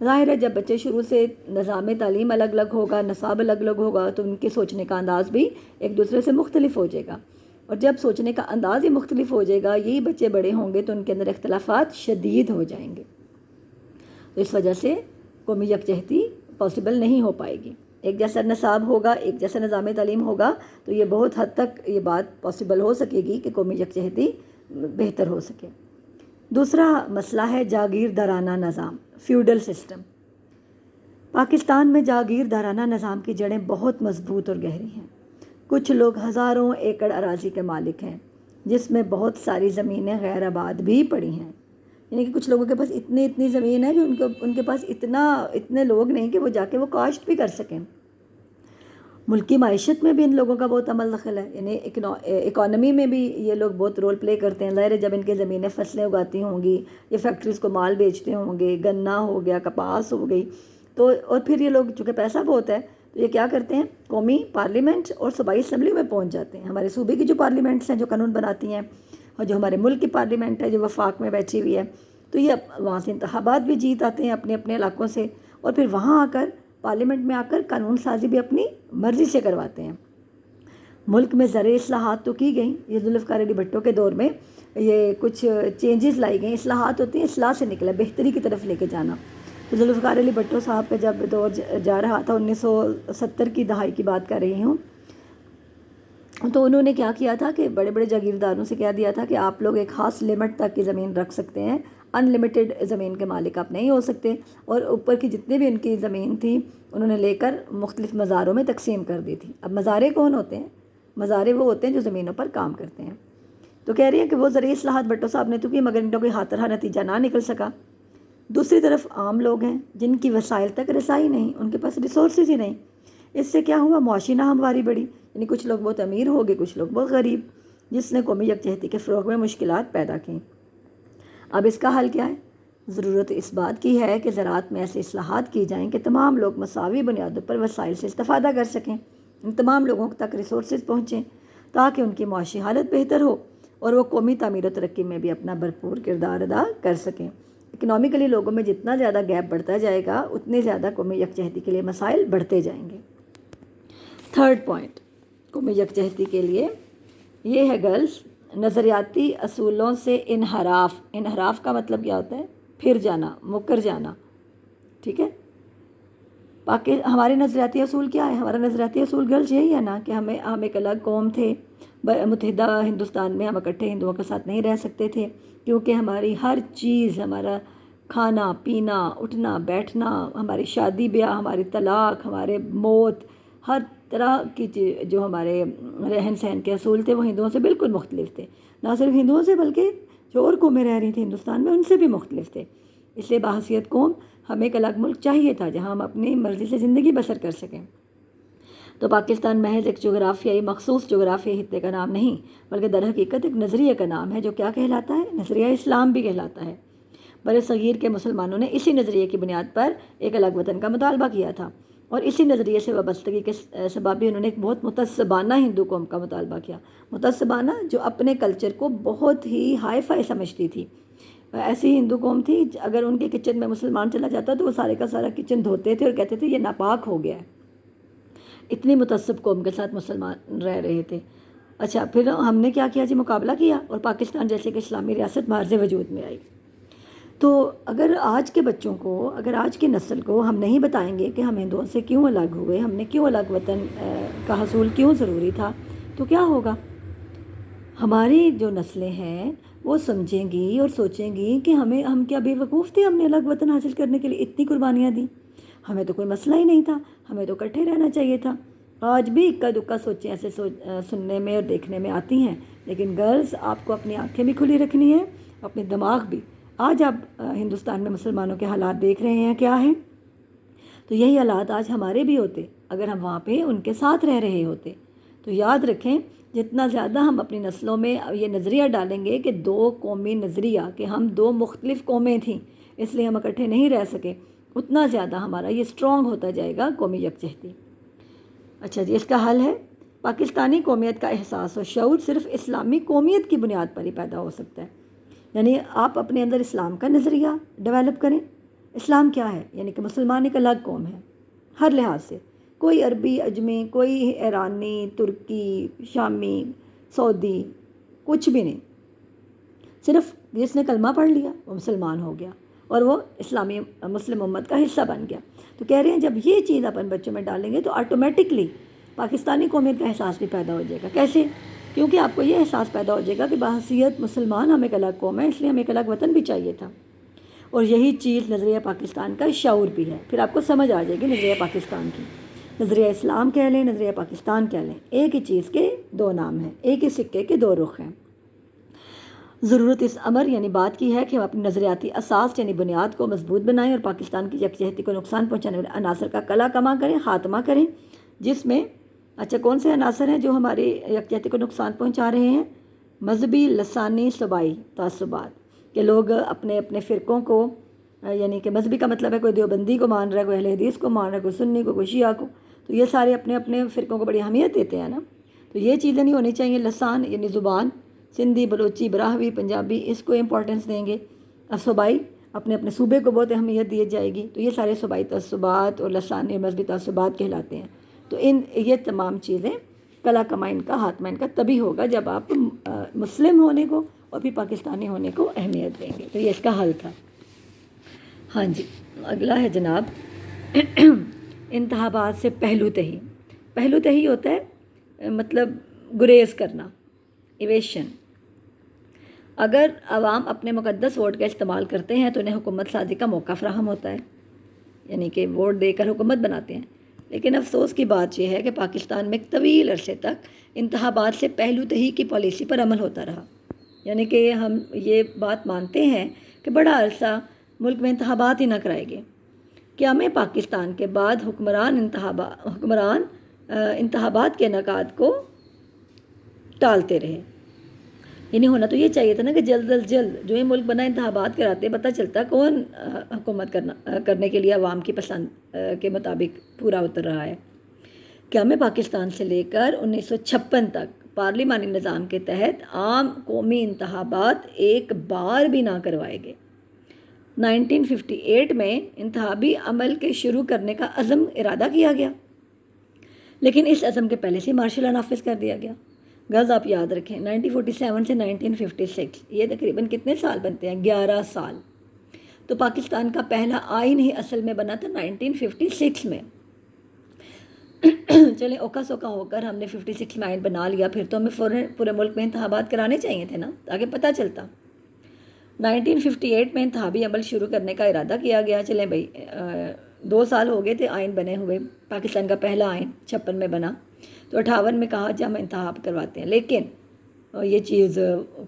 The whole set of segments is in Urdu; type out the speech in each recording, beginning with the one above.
ظاہر ہے جب بچے شروع سے نظام تعلیم الگ الگ ہوگا، نصاب الگ الگ ہوگا، تو ان کے سوچنے کا انداز بھی ایک دوسرے سے مختلف ہو جائے گا، اور جب سوچنے کا انداز ہی مختلف ہو جائے گا، یہی بچے بڑے ہوں گے تو ان کے اندر اختلافات شدید ہو جائیں گے. تو اس وجہ سے قومی یکجہتی پاسبل نہیں ہو پائے گی. ایک جیسا نصاب ہوگا، ایک جیسا نظام تعلیم ہوگا تو یہ بہت حد تک یہ بات پاسبل ہو سکے گی کہ قومی یکجہتی بہتر ہو سکے. دوسرا مسئلہ ہے جاگیردارانہ نظام، فیوڈل سسٹم. پاکستان میں جاگیردارانہ نظام کی جڑیں بہت مضبوط اور گہری ہیں. کچھ لوگ ہزاروں ایکڑ اراضی کے مالک ہیں، جس میں بہت ساری زمینیں غیر آباد بھی پڑی ہیں. یعنی کہ کچھ لوگوں کے پاس اتنی زمین ہے کہ ان کے پاس اتنے لوگ نہیں کہ وہ جا کے وہ کاشت بھی کر سکیں. ملکی معیشت میں بھی ان لوگوں کا بہت عمل دخل ہے، یعنی اکانومی میں بھی یہ لوگ بہت رول پلے کرتے ہیں. ظاہر ہے جب ان کے زمینیں فصلیں اگاتی ہوں گی، یہ فیکٹریز کو مال بیچتے ہوں گے، گنا ہو گیا، کپاس ہو گئی، تو اور پھر یہ لوگ چونکہ پیسہ بہت ہے تو یہ کیا کرتے ہیں، قومی پارلیمنٹ اور صوبائی اسمبلی میں پہنچ جاتے ہیں. ہمارے صوبے کی جو پارلیمنٹس ہیں جو قانون بناتی ہیں، اور جو ہمارے ملک کی پارلیمنٹ ہے جو وفاق میں بیٹھی ہوئی ہے، تو یہ وہاں سے انتخابات بھی جیت آتے ہیں اپنے اپنے علاقوں سے، اور پھر وہاں آ کر پارلیمنٹ میں آ کر قانون سازی بھی اپنی مرضی سے کرواتے ہیں. ملک میں زرعی اصلاحات تو کی گئیں. یہ ذوالفقار علی بھٹو کے دور میں یہ کچھ چینجز لائی گئیں. اصلاحات ہوتی ہیں اصلاح سے نکلا، بہتری کی طرف لے کے جانا. تو ذوالفقار علی بھٹو صاحب کا جب دور جا رہا تھا، 1970 کی دہائی کی بات کر رہی ہوں، تو انہوں نے کیا تھا کہ بڑے بڑے جاگیرداروں سے کہہ دیا تھا کہ آپ لوگ ایک خاص لمٹ تک کی زمین رکھ سکتے ہیں، ان لمیٹڈ زمین کے مالک آپ نہیں ہو سکتے. اور اوپر کی جتنی بھی ان کی زمین تھی انہوں نے لے کر مختلف مزاروں میں تقسیم کر دی تھی. اب مزارے کون ہوتے ہیں؟ مزارے وہ ہوتے ہیں جو زمینوں پر کام کرتے ہیں. تو کہہ رہی ہیں کہ وہ زرعی اصلاحات بھٹو صاحب نے تو کی، مگر ان کا کوئی ہاتھ نتیجہ نہ نکل سکا. دوسری طرف عام لوگ ہیں جن کی وسائل تک رسائی نہیں، ان کے پاس ریسورسز ہی نہیں. اس سے کیا ہوا؟ معاشی ناہمواری بڑھی، یعنی کچھ لوگ بہت امیر ہو گئے، کچھ لوگ بہت غریب، جس نے قومی یکجہتی کے فروغ میں مشکلات پیدا کیں. اب اس کا حل کیا ہے؟ ضرورت اس بات کی ہے کہ زراعت میں ایسے اصلاحات کی جائیں کہ تمام لوگ مساوی بنیادوں پر وسائل سے استفادہ کر سکیں، تمام لوگوں تک ریسورسز پہنچیں تاکہ ان کی معاشی حالت بہتر ہو اور وہ قومی تعمیر و ترقی میں بھی اپنا بھرپور کردار ادا کر سکیں. اکنامیکلی لوگوں میں جتنا زیادہ گیپ بڑھتا جائے گا اتنے زیادہ قومی یکجہتی کے لیے مسائل بڑھتے جائیں گے. تھرڈ پوائنٹ قومی یکجہتی کے لیے یہ ہے گرلز، نظریاتی اصولوں سے انحراف. انحراف کا مطلب کیا ہوتا ہے؟ پھر جانا، مکر جانا. ٹھیک ہے، ہمارے نظریاتی اصول کیا ہے؟ ہمارا نظریاتی اصول گرلز یہی ہے نا کہ ہم ایک الگ قوم تھے. متحدہ ہندوستان میں ہم اکٹھے ہندوؤں کے ساتھ نہیں رہ سکتے تھے، کیونکہ ہماری ہر چیز، ہمارا کھانا پینا، اٹھنا بیٹھنا، ہماری شادی بیاہ، ہماری طلاق، ہمارے موت، ہر طرح کی جو ہمارے رہن سہن کے اصول تھے وہ ہندوؤں سے بالکل مختلف تھے. نہ صرف ہندوؤں سے بلکہ جو اور قومیں رہ رہی تھیں ہندوستان میں ان سے بھی مختلف تھے. اس لیے بحیثیت قوم ہمیں ایک الگ ملک چاہیے تھا جہاں ہم اپنی مرضی سے زندگی بسر کر سکیں. تو پاکستان محض ایک جغرافیائی مخصوص جغرافیائی خطے کا نام نہیں، بلکہ در حقیقت ایک نظریے کا نام ہے جو کیا کہلاتا ہے؟ نظریہ اسلام بھی کہلاتا ہے. بر صغیر کے مسلمانوں نے اسی نظریے کی بنیاد پر ایک الگ وطن کا مطالبہ کیا تھا، اور اسی نظریے سے وابستگی کے سبب بھی انہوں نے ایک بہت متعصبانہ ہندو قوم کا مطالبہ کیا. متعصبانہ جو اپنے کلچر کو بہت ہی ہائی فائی سمجھتی تھی. ایسی ہندو قوم تھی اگر ان کے کچن میں مسلمان چلا جاتا تو وہ سارے کا سارا کچن دھوتے تھے اور کہتے تھے یہ ناپاک ہو گیا ہے. اتنی متعصب قوم کے ساتھ مسلمان رہ رہے تھے. اچھا، پھر ہم نے کیا کیا جی؟ مقابلہ کیا اور پاکستان جیسے کہ اسلامی ریاست معرض وجود میں آئی. تو اگر آج کے بچوں کو، اگر آج کی نسل کو ہم نہیں بتائیں گے کہ ہم ہندوؤں سے کیوں الگ ہوئے، ہم نے کیوں الگ وطن کا حصول کیوں ضروری تھا، تو کیا ہوگا؟ ہماری جو نسلیں ہیں وہ سمجھیں گی اور سوچیں گی کہ ہم کیا بے وقوف تھے؟ ہم نے الگ وطن حاصل کرنے کے لیے اتنی قربانیاں دیں. ہمیں تو کوئی مسئلہ ہی نہیں تھا، ہمیں تو اکٹھے رہنا چاہیے تھا. آج بھی اکا دکا سوچیں ایسے سننے میں اور دیکھنے میں آتی ہیں، لیکن گرلز آپ کو اپنی آنکھیں بھی کھلی رکھنی ہے، اپنے دماغ بھی. آج آپ ہندوستان میں مسلمانوں کے حالات دیکھ رہے ہیں کیا ہیں، تو یہی حالات آج ہمارے بھی ہوتے اگر ہم وہاں پہ ان کے ساتھ رہ رہے ہوتے. تو یاد رکھیں، جتنا زیادہ ہم اپنی نسلوں میں یہ نظریہ ڈالیں گے کہ دو قومی نظریہ، کہ ہم دو مختلف قومیں تھیں اس لیے ہم اکٹھے نہیں رہ سکے، اتنا زیادہ ہمارا یہ اسٹرانگ ہوتا جائے گا قومی یکجہتی. اچھا جی، اس کا حل ہے پاکستانی قومیت کا احساس اور شعور صرف اسلامی قومیت کی بنیاد پر ہی پیدا ہو سکتا ہے. یعنی آپ اپنے اندر اسلام کا نظریہ ڈیولپ کریں، اسلام کیا ہے؟ یعنی کہ مسلمان ایک الگ قوم ہے ہر لحاظ سے. کوئی عربی اجمی، کوئی ایرانی، ترکی، شامی، سعودی، کچھ بھی نہیں. صرف جس نے کلمہ پڑھ لیا وہ مسلمان ہو گیا اور وہ اسلامی مسلم امت کا حصہ بن گیا. تو کہہ رہے ہیں جب یہ چیز اپن بچوں میں ڈالیں گے تو آٹومیٹکلی پاکستانی قومیت کا احساس بھی پیدا ہو جائے گا. کیسے؟ کیونکہ آپ کو یہ احساس پیدا ہو جائے گا کہ بحیثیت مسلمان ہم ایک الگ قوم ہے، اس لیے ہمیں ایک الگ وطن بھی چاہیے تھا. اور یہی چیز نظریہ پاکستان کا شعور بھی ہے. پھر آپ کو سمجھ آ جائے گی نظریہ پاکستان کی. نظریہ اسلام کہہ لیں، نظریہ پاکستان کہہ لیں، ایک ہی چیز کے دو نام ہیں، ایک ہی سکے کے دو رخ ہیں. ضرورت اس امر یعنی بات کی ہے کہ ہم اپنی نظریاتی اساس یعنی بنیاد کو مضبوط بنائیں اور پاکستان کی یکجہتی کو نقصان پہنچانے والے عناصر کا کلا کما کریں، خاتمہ کریں. جس میں کون سے عناصر ہیں جو ہماری یکجہتی کو نقصان پہنچا رہے ہیں؟ مذہبی، لسانی، صوبائی تعصبات، کہ لوگ اپنے اپنے فرقوں کو، یعنی کہ مذہبی کا مطلب ہے کوئی دیوبندی کو مان رہا ہے، کوئی اہل حدیث کو مان رہا ہے، کوئی سنی کو، کوئی شیعہ کو، تو یہ سارے اپنے اپنے فرقوں کو بڑی اہمیت دیتے ہیں نا. تو یہ چیزیں نہیں ہونی چاہیے. لسان یعنی زبان، سندھی، بلوچی، براہوی، پنجابی، اس کو امپورٹنس دیں گے. اب صوبائی، اپنے اپنے صوبے کو بہت اہمیت دی جائے گی. تو یہ سارے صوبائی تعصبات اور لسانی اور مذہبی تعصبات کہلاتے ہیں. تو یہ تمام چیزیں کلا کما ان کا، خاتمہ ان کا تبھی ہوگا جب آپ مسلم ہونے کو اور پھر پاکستانی ہونے کو اہمیت دیں گے. تو یہ اس کا حل تھا. ہاں جی، اگلا ہے جناب انتخابات سے پہلو تہی. پہلو تہی ہوتا ہے مطلب گریز کرنا، ایویشن. اگر عوام اپنے مقدس ووٹ کا استعمال کرتے ہیں تو انہیں حکومت سازی کا موقع فراہم ہوتا ہے، یعنی کہ ووٹ دے کر حکومت بناتے ہیں. لیکن افسوس کی بات یہ ہے کہ پاکستان میں طویل عرصے تک انتخابات سے پہلو تہی کی پالیسی پر عمل ہوتا رہا. یعنی کہ ہم یہ بات مانتے ہیں کہ بڑا عرصہ ملک میں انتخابات ہی نہ کرائے گے. قیام پاکستان کے بعد حکمران انتخابات کے انعقاد کو ٹالتے رہے. یعنی ہونا تو یہ چاہیے تھا نا کہ جلد از جلد جو یہ ملک بنا انتخابات کراتے، پتہ چلتا کون حکومت کرنے کے لیے عوام کی پسند کے مطابق پورا اتر رہا ہے. قیام پاکستان سے لے کر 1956 تک پارلیمانی نظام کے تحت عام قومی انتخابات ایک بار بھی نہ کروائے گئے. 1958 میں انتخابی عمل کے شروع کرنے کا عزم ارادہ کیا گیا، لیکن اس عزم کے پہلے سے مارشل لا نافذ کر دیا گیا. غرض آپ یاد رکھیں 1947 سے 1956 یہ تقریباً کتنے سال بنتے ہیں؟ 11 سال. تو پاکستان کا پہلا آئین ہی اصل میں بنا تھا 1956 میں. چلیں اوکھا سوکھا ہو کر ہم نے 56 میں آئین بنا لیا، پھر تو ہمیں پورے ملک میں انتخابات کرانے چاہیے تھے نا، تاکہ پتہ چلتا. 1958 میں انتخابی عمل شروع کرنے کا ارادہ کیا گیا. چلیں بھائی 2 سال ہو گئے تھے آئین بنے ہوئے. پاکستان کا پہلا آئین 56 میں بنا، تو 58 میں کہا جب ہم انتخاب کرواتے ہیں. لیکن یہ چیز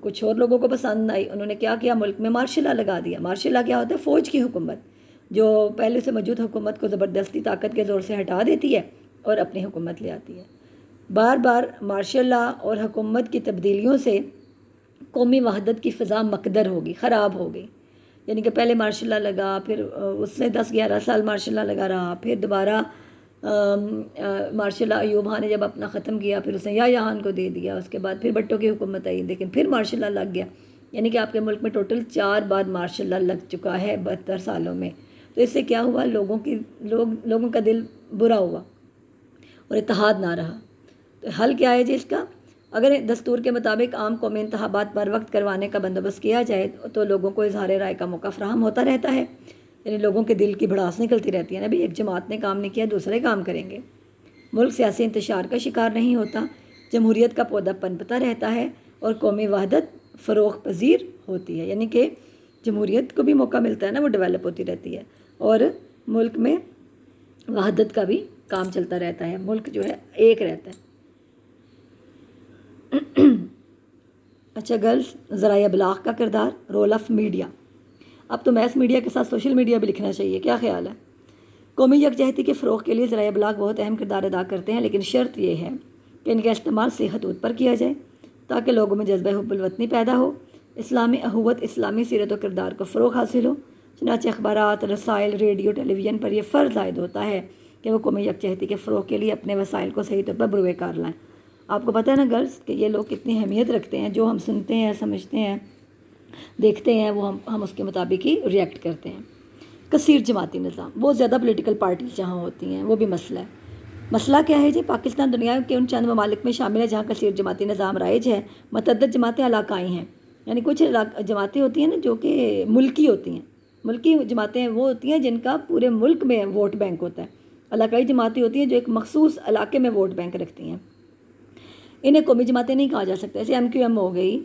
کچھ اور لوگوں کو پسند آئی. انہوں نے کیا کیا؟ ملک میں مارشل لا لگا دیا. مارشل لا کیا ہوتا ہے؟ فوج کی حکومت جو پہلے سے موجود حکومت کو زبردستی طاقت کے زور سے ہٹا دیتی ہے اور اپنی حکومت لے آتی ہے. بار بار مارشل لا اور حکومت کی تبدیلیوں سے قومی وحدت کی فضا مقدر ہوگی، خراب ہو گئی. یعنی کہ پہلے مارشل لا لگا، پھر اس نے 10-11 سال مارشل لا لگا رہا، پھر دوبارہ مارشل لا ایوب خان نے جب اپنا ختم کیا پھر اس نے یا خان کو دے دیا. اس کے بعد پھر بھٹو کی حکومت آئی، لیکن پھر مارشل لا لگ گیا. یعنی کہ آپ کے ملک میں ٹوٹل 4 بار مارشل لا لگ چکا ہے 72 سالوں میں. تو اس سے کیا ہوا؟ لوگوں کا دل برا ہوا اور اتحاد نہ رہا. تو حل کیا ہے جی اس کا؟ اگر دستور کے مطابق عام قومی انتخابات پر وقت کروانے کا بندوبست کیا جائے تو لوگوں کو اظہار رائے کا موقع فراہم ہوتا رہتا ہے. یعنی لوگوں کے دل کی بھڑاس نکلتی رہتی ہے نا، بھی ایک جماعت نے کام نہیں کیا دوسرے کام کریں گے. ملک سیاسی انتشار کا شکار نہیں ہوتا، جمہوریت کا پودا پنپتا رہتا ہے اور قومی وحدت فروغ پذیر ہوتی ہے. یعنی کہ جمہوریت کو بھی موقع ملتا ہے نا، وہ ڈیولپ ہوتی رہتی ہے اور ملک میں وحدت کا بھی کام چلتا رہتا ہے، ملک جو ہے ایک رہتا ہے. اچھا گرلز، ذرائع ابلاغ کا کردار، رول آف میڈیا. اب تو میس میڈیا کے ساتھ سوشل میڈیا بھی لکھنا چاہیے، کیا خیال ہے؟ قومی یکجہتی کے فروغ کے لیے ذرائع ابلاغ بہت اہم کردار ادا کرتے ہیں، لیکن شرط یہ ہے کہ ان کا استعمال صحیح حدود پر کیا جائے تاکہ لوگوں میں جذبہ حب الوطنی پیدا ہو، اسلامی اخوت، اسلامی سیرت و کردار کو فروغ حاصل ہو. چنانچہ اخبارات، رسائل، ریڈیو، ٹیلی ویژن پر یہ فرض عائد ہوتا ہے کہ وہ قومی یکجہتی کے فروغ کے لیے اپنے وسائل کو صحیح طور پر بروئے کار لائیں. آپ کو پتہ ہے نا گرلز کہ یہ لوگ کتنی اہمیت رکھتے ہیں، جو ہم سنتے ہیں، سمجھتے ہیں، دیکھتے ہیں، وہ ہم اس کے مطابق ہی ریئیکٹ کرتے ہیں. کثیر جماعتی نظام، بہت زیادہ پولیٹیکل پارٹیز جہاں ہوتی ہیں وہ بھی مسئلہ ہے۔ مسئلہ کیا ہے جی؟ پاکستان دنیا کے ان چند ممالک میں شامل ہے جہاں کثیر جماعتی نظام رائج ہے۔ متعدد جماعتیں علاقائی ہیں، یعنی کچھ جماعتیں ہوتی ہیں نا جو کہ ملکی ہوتی ہیں، ملکی جماعتیں وہ ہوتی ہیں جن کا پورے ملک میں ووٹ بینک ہوتا ہے۔ علاقائی جماعتیں ہوتی ہیں جو ایک مخصوص علاقے میں ووٹ بینک رکھتی ہیں۔ انہیں قومی جماعتیں نہیں کہا جا سکتا، جیسے ایم کیو ایم ہو گئی،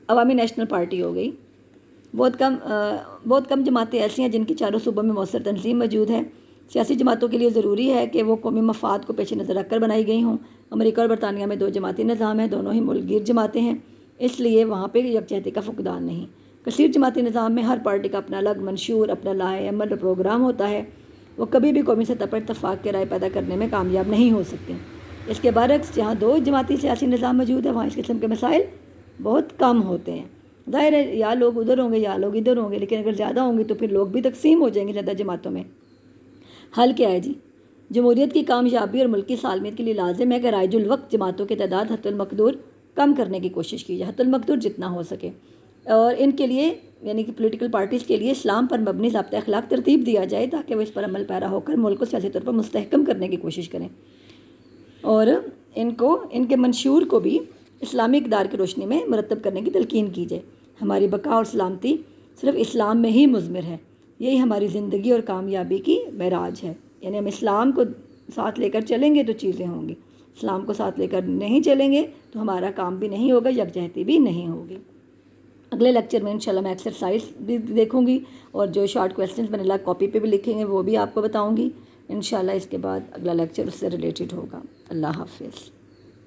عوامی نیشنل پارٹی ہو گئی۔ بہت کم جماعتیں ایسی ہیں جن کی چاروں صوبوں میں مؤثر تنظیم موجود ہے۔ سیاسی جماعتوں کے لیے ضروری ہے کہ وہ قومی مفاد کو پیش نظر رکھ کر بنائی گئی ہوں۔ امریکہ اور برطانیہ میں 2 جماعتی نظام ہیں، دونوں ہی ملک گیر جماعتیں ہیں، اس لیے وہاں پہ یکجہتی کا فقدان نہیں۔ کثیر جماعتی نظام میں ہر پارٹی کا اپنا الگ منشور، اپنا لائحہ عمل اور پروگرام ہوتا ہے، وہ کبھی بھی قومی سطح پر اتفاق کے رائے پیدا کرنے میں کامیاب نہیں ہو سکتے۔ اس کے برعکس جہاں 2 جماعتی سیاسی نظام موجود ہے وہاں اس قسم کے مسائل بہت کم ہوتے ہیں۔ ظاہر ہے یا لوگ ادھر ہوں گے یا لوگ ادھر ہوں گے، لیکن اگر زیادہ ہوں گے تو پھر لوگ بھی تقسیم ہو جائیں گے زیادہ جماعتوں میں۔ حل کیا ہے جی؟ جمہوریت کی کامیابی اور ملکی سالمیت کے لیے لازم ہے کہ رائج الوقت جماعتوں کی تعداد حتی المقدور کم کرنے کی کوشش کی جائے، حتی المقدور جتنا ہو سکے، اور ان کے لیے یعنی کہ پولیٹیکل پارٹیز کے لیے اسلام پر مبنی ضابطۂ اخلاق ترتیب دیا جائے تاکہ وہ اس پر عمل پیرا ہو کر ملک کو سیاسی طور پر مستحکم کرنے کی کوشش کریں، اور ان کے منشور کو بھی اسلامی اقدار کی روشنی میں مرتب کرنے کی تلقین کی جائے۔ ہماری بقا اور سلامتی صرف اسلام میں ہی مضمر ہے، یہی ہماری زندگی اور کامیابی کی معراج ہے۔ یعنی ہم اسلام کو ساتھ لے کر چلیں گے تو چیزیں ہوں گی، اسلام کو ساتھ لے کر نہیں چلیں گے تو ہمارا کام بھی نہیں ہوگا، یکجہتی بھی نہیں ہوگی۔ اگلے لیکچر میں انشاءاللہ میں ایکسرسائز بھی دیکھوں گی، اور جو شارٹ کویسچنز میں نے الگ کاپی پہ بھی لکھیں گے وہ بھی آپ کو بتاؤں گی انشاءاللہ۔ اس کے بعد اگلا لیکچر اس سے ریلیٹڈ ہوگا۔ اللہ حافظ۔